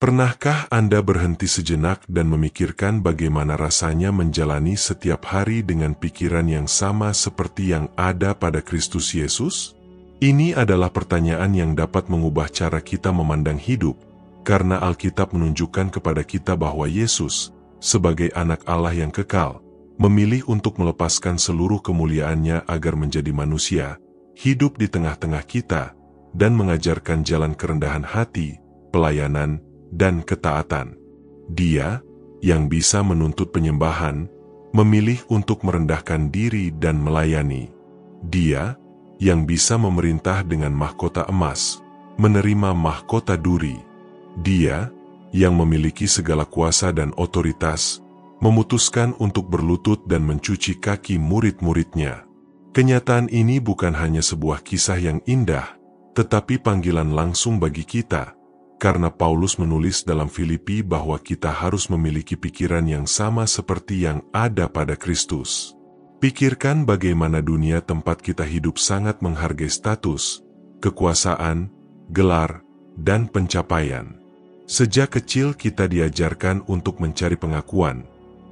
Pernahkah Anda berhenti sejenak dan memikirkan bagaimana rasanya menjalani setiap hari dengan pikiran yang sama seperti yang ada pada Kristus Yesus? Ini adalah pertanyaan yang dapat mengubah cara kita memandang hidup, karena Alkitab menunjukkan kepada kita bahwa Yesus, sebagai anak Allah yang kekal, memilih untuk melepaskan seluruh kemuliaannya agar menjadi manusia, hidup di tengah-tengah kita, dan mengajarkan jalan kerendahan hati, pelayanan, dan ketaatan. Dia, yang bisa menuntut penyembahan, memilih untuk merendahkan diri dan melayani. Dia, yang bisa memerintah dengan mahkota emas, menerima mahkota duri. Dia, yang memiliki segala kuasa dan otoritas, memutuskan untuk berlutut dan mencuci kaki murid-muridnya. Kenyataan ini bukan hanya sebuah kisah yang indah, tetapi panggilan langsung bagi kita, karena Paulus menulis dalam Filipi bahwa kita harus memiliki pikiran yang sama seperti yang ada pada Kristus. Pikirkan bagaimana dunia tempat kita hidup sangat menghargai status, kekuasaan, gelar, dan pencapaian. Sejak kecil kita diajarkan untuk mencari pengakuan,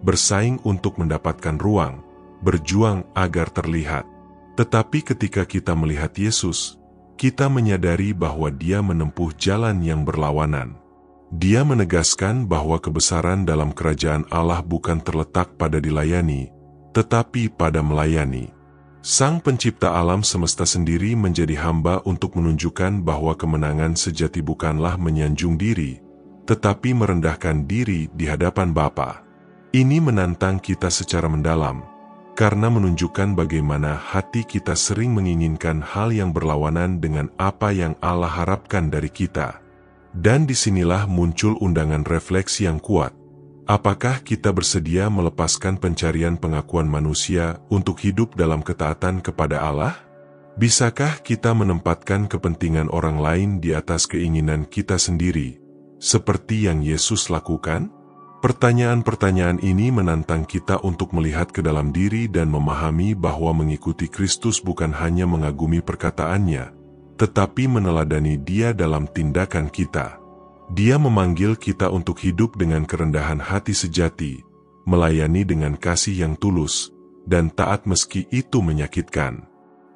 bersaing untuk mendapatkan ruang, berjuang agar terlihat. Tetapi ketika kita melihat Yesus, kita menyadari bahwa Dia menempuh jalan yang berlawanan. Dia menegaskan bahwa kebesaran dalam kerajaan Allah bukan terletak pada dilayani, tetapi pada melayani. Sang Pencipta alam semesta sendiri menjadi hamba untuk menunjukkan bahwa kemenangan sejati bukanlah menyanjung diri, tetapi merendahkan diri di hadapan Bapa. Ini menantang kita secara mendalam, karena menunjukkan bagaimana hati kita sering menginginkan hal yang berlawanan dengan apa yang Allah harapkan dari kita. Dan disinilah muncul undangan refleksi yang kuat. Apakah kita bersedia melepaskan pencarian pengakuan manusia untuk hidup dalam ketaatan kepada Allah? Bisakah kita menempatkan kepentingan orang lain di atas keinginan kita sendiri, seperti yang Yesus lakukan? Pertanyaan-pertanyaan ini menantang kita untuk melihat ke dalam diri dan memahami bahwa mengikuti Kristus bukan hanya mengagumi perkataannya, tetapi meneladani Dia dalam tindakan kita. Dia memanggil kita untuk hidup dengan kerendahan hati sejati, melayani dengan kasih yang tulus, dan taat meski itu menyakitkan.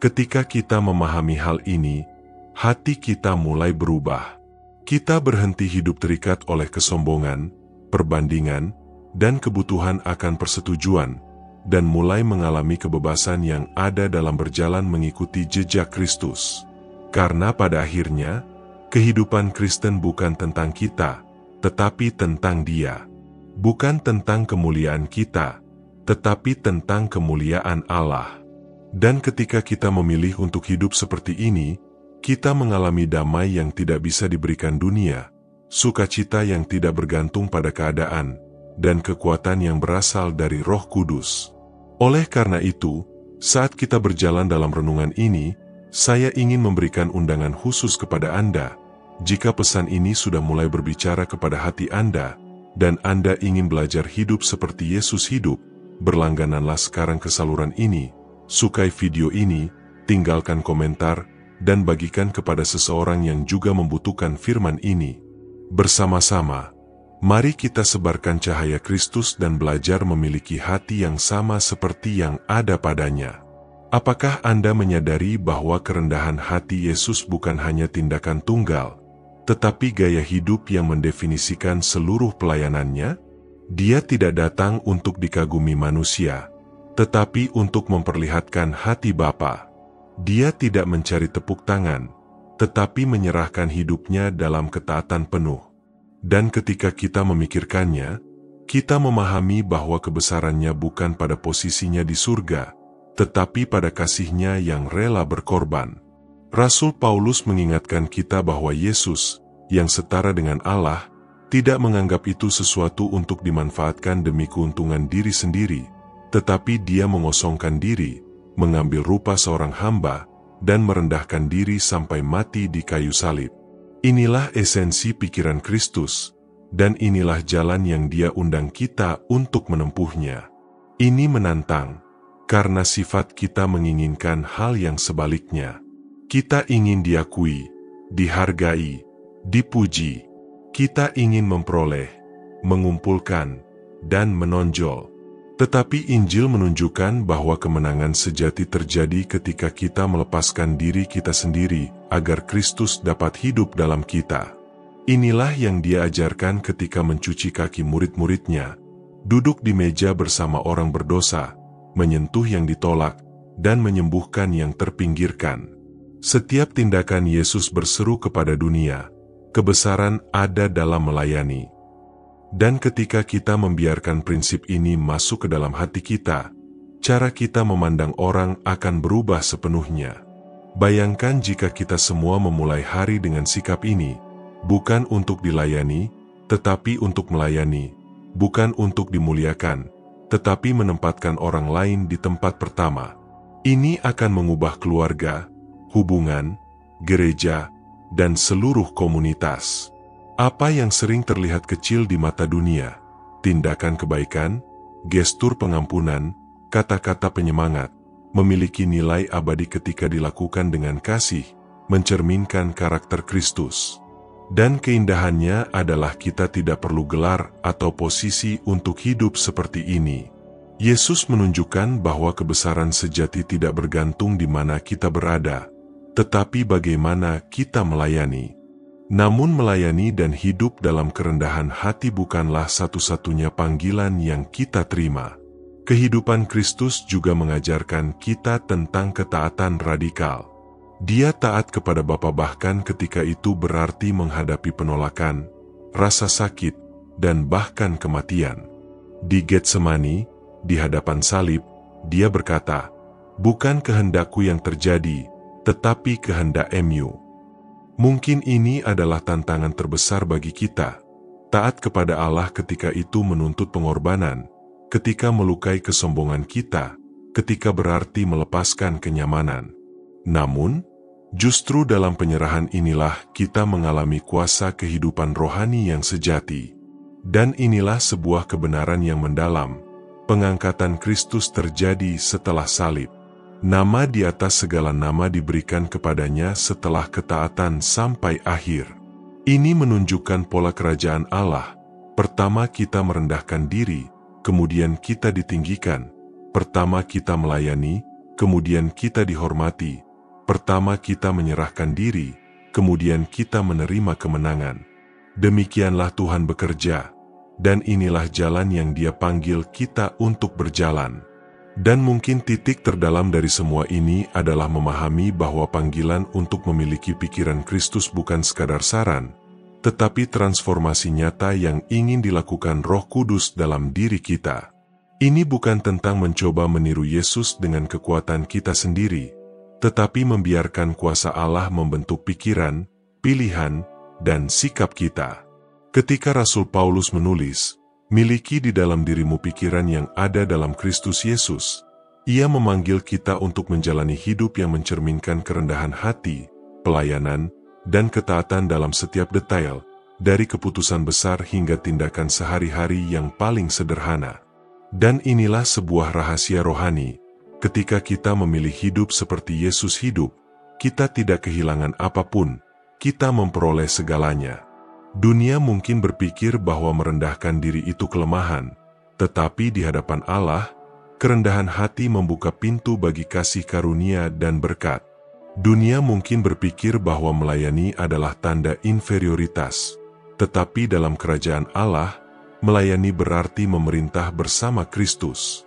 Ketika kita memahami hal ini, hati kita mulai berubah. Kita berhenti hidup terikat oleh kesombongan, perbandingan, dan kebutuhan akan persetujuan, dan mulai mengalami kebebasan yang ada dalam berjalan mengikuti jejak Kristus. Karena pada akhirnya, kehidupan Kristen bukan tentang kita, tetapi tentang Dia. Bukan tentang kemuliaan kita, tetapi tentang kemuliaan Allah. Dan ketika kita memilih untuk hidup seperti ini, kita mengalami damai yang tidak bisa diberikan dunia, sukacita yang tidak bergantung pada keadaan, dan kekuatan yang berasal dari Roh Kudus. Oleh karena itu, saat kita berjalan dalam renungan ini, saya ingin memberikan undangan khusus kepada Anda. Jika pesan ini sudah mulai berbicara kepada hati Anda, dan Anda ingin belajar hidup seperti Yesus hidup, berlanggananlah sekarang ke saluran ini, sukai video ini, tinggalkan komentar, dan bagikan kepada seseorang yang juga membutuhkan firman ini. Bersama-sama, mari kita sebarkan cahaya Kristus dan belajar memiliki hati yang sama seperti yang ada padanya. Apakah Anda menyadari bahwa kerendahan hati Yesus bukan hanya tindakan tunggal, tetapi gaya hidup yang mendefinisikan seluruh pelayanannya? Dia tidak datang untuk dikagumi manusia, tetapi untuk memperlihatkan hati Bapa. Dia tidak mencari tepuk tangan, tetapi menyerahkan hidupnya dalam ketaatan penuh. Dan ketika kita memikirkannya, kita memahami bahwa kebesarannya bukan pada posisinya di surga, tetapi pada kasihnya yang rela berkorban. Rasul Paulus mengingatkan kita bahwa Yesus, yang setara dengan Allah, tidak menganggap itu sesuatu untuk dimanfaatkan demi keuntungan diri sendiri, tetapi Dia mengosongkan diri, mengambil rupa seorang hamba, dan merendahkan diri sampai mati di kayu salib. Inilah esensi pikiran Kristus, dan inilah jalan yang Dia undang kita untuk menempuhnya. Ini menantang, karena sifat kita menginginkan hal yang sebaliknya. Kita ingin diakui, dihargai, dipuji. Kita ingin memperoleh, mengumpulkan, dan menonjol. Tetapi Injil menunjukkan bahwa kemenangan sejati terjadi ketika kita melepaskan diri kita sendiri agar Kristus dapat hidup dalam kita. Inilah yang Dia ajarkan ketika mencuci kaki murid-muridnya, duduk di meja bersama orang berdosa, menyentuh yang ditolak, dan menyembuhkan yang terpinggirkan. Setiap tindakan Yesus berseru kepada dunia, kebesaran ada dalam melayani. Dan ketika kita membiarkan prinsip ini masuk ke dalam hati kita, cara kita memandang orang akan berubah sepenuhnya. Bayangkan jika kita semua memulai hari dengan sikap ini, bukan untuk dilayani, tetapi untuk melayani, bukan untuk dimuliakan, tetapi menempatkan orang lain di tempat pertama. Ini akan mengubah keluarga, hubungan, gereja, dan seluruh komunitas. Apa yang sering terlihat kecil di mata dunia, tindakan kebaikan, gestur pengampunan, kata-kata penyemangat, memiliki nilai abadi ketika dilakukan dengan kasih, mencerminkan karakter Kristus. Dan keindahannya adalah kita tidak perlu gelar atau posisi untuk hidup seperti ini. Yesus menunjukkan bahwa kebesaran sejati tidak bergantung di mana kita berada, tetapi bagaimana kita melayani. Namun melayani dan hidup dalam kerendahan hati bukanlah satu-satunya panggilan yang kita terima. Kehidupan Kristus juga mengajarkan kita tentang ketaatan radikal. Dia taat kepada Bapa bahkan ketika itu berarti menghadapi penolakan, rasa sakit, dan bahkan kematian. Di Getsemani, di hadapan salib, Dia berkata, "Bukan kehendakku yang terjadi, tetapi kehendak-Mu." Mungkin ini adalah tantangan terbesar bagi kita. Taat kepada Allah ketika itu menuntut pengorbanan, ketika melukai kesombongan kita, ketika berarti melepaskan kenyamanan. Namun, justru dalam penyerahan inilah kita mengalami kuasa kehidupan rohani yang sejati. Dan inilah sebuah kebenaran yang mendalam. Pengangkatan Kristus terjadi setelah salib. Nama di atas segala nama diberikan kepadanya setelah ketaatan sampai akhir. Ini menunjukkan pola kerajaan Allah. Pertama kita merendahkan diri, kemudian kita ditinggikan. Pertama kita melayani, kemudian kita dihormati. Pertama kita menyerahkan diri, kemudian kita menerima kemenangan. Demikianlah Tuhan bekerja, dan inilah jalan yang Dia panggil kita untuk berjalan. Dan mungkin titik terdalam dari semua ini adalah memahami bahwa panggilan untuk memiliki pikiran Kristus bukan sekadar saran, tetapi transformasi nyata yang ingin dilakukan Roh Kudus dalam diri kita. Ini bukan tentang mencoba meniru Yesus dengan kekuatan kita sendiri, tetapi membiarkan kuasa Allah membentuk pikiran, pilihan, dan sikap kita. Ketika Rasul Paulus menulis, "Miliki di dalam dirimu pikiran yang ada dalam Kristus Yesus," Ia memanggil kita untuk menjalani hidup yang mencerminkan kerendahan hati, pelayanan, dan ketaatan dalam setiap detail, dari keputusan besar hingga tindakan sehari-hari yang paling sederhana. Dan inilah sebuah rahasia rohani. Ketika kita memilih hidup seperti Yesus hidup, kita tidak kehilangan apapun, kita memperoleh segalanya. Dunia mungkin berpikir bahwa merendahkan diri itu kelemahan, tetapi di hadapan Allah, kerendahan hati membuka pintu bagi kasih karunia dan berkat. Dunia mungkin berpikir bahwa melayani adalah tanda inferioritas, tetapi dalam kerajaan Allah, melayani berarti memerintah bersama Kristus.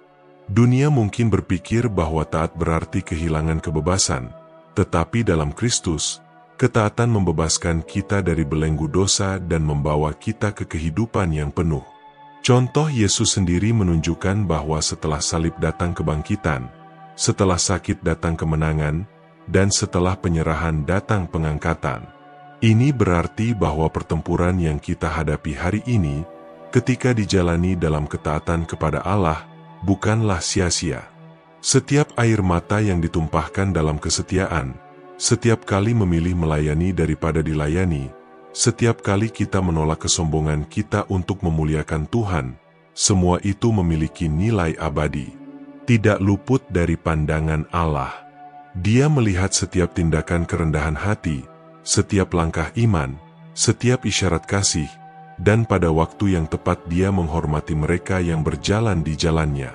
Dunia mungkin berpikir bahwa taat berarti kehilangan kebebasan, tetapi dalam Kristus, ketaatan membebaskan kita dari belenggu dosa dan membawa kita ke kehidupan yang penuh. Contoh Yesus sendiri menunjukkan bahwa setelah salib datang kebangkitan, setelah sakit datang kemenangan, dan setelah penyerahan datang pengangkatan. Ini berarti bahwa pertempuran yang kita hadapi hari ini, ketika dijalani dalam ketaatan kepada Allah, bukanlah sia-sia. Setiap air mata yang ditumpahkan dalam kesetiaan, setiap kali memilih melayani daripada dilayani, setiap kali kita menolak kesombongan kita untuk memuliakan Tuhan, semua itu memiliki nilai abadi. Tidak luput dari pandangan Allah. Dia melihat setiap tindakan kerendahan hati, setiap langkah iman, setiap isyarat kasih, dan pada waktu yang tepat Dia menghormati mereka yang berjalan di jalannya.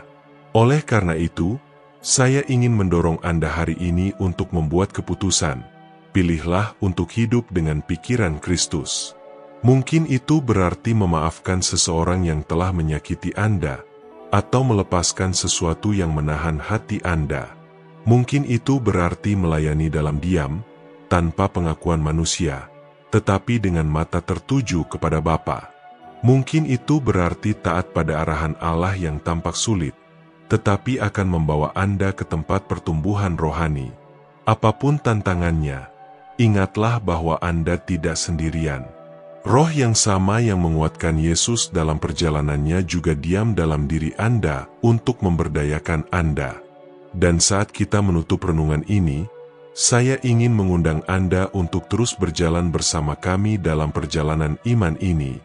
Oleh karena itu, saya ingin mendorong Anda hari ini untuk membuat keputusan. Pilihlah untuk hidup dengan pikiran Kristus. Mungkin itu berarti memaafkan seseorang yang telah menyakiti Anda, atau melepaskan sesuatu yang menahan hati Anda. Mungkin itu berarti melayani dalam diam, tanpa pengakuan manusia, tetapi dengan mata tertuju kepada Bapa. Mungkin itu berarti taat pada arahan Allah yang tampak sulit, tetapi akan membawa Anda ke tempat pertumbuhan rohani. Apapun tantangannya, ingatlah bahwa Anda tidak sendirian. Roh yang sama yang menguatkan Yesus dalam perjalanannya juga diam dalam diri Anda untuk memberdayakan Anda. Dan saat kita menutup renungan ini, saya ingin mengundang Anda untuk terus berjalan bersama kami dalam perjalanan iman ini.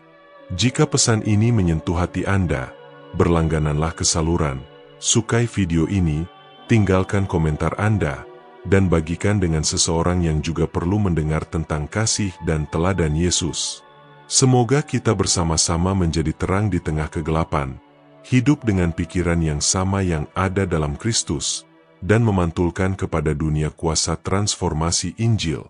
Jika pesan ini menyentuh hati Anda, berlanggananlah ke saluran, sukai video ini, tinggalkan komentar Anda, dan bagikan dengan seseorang yang juga perlu mendengar tentang kasih dan teladan Yesus. Semoga kita bersama-sama menjadi terang di tengah kegelapan, hidup dengan pikiran yang sama yang ada dalam Kristus, dan memantulkan kepada dunia kuasa transformasi Injil.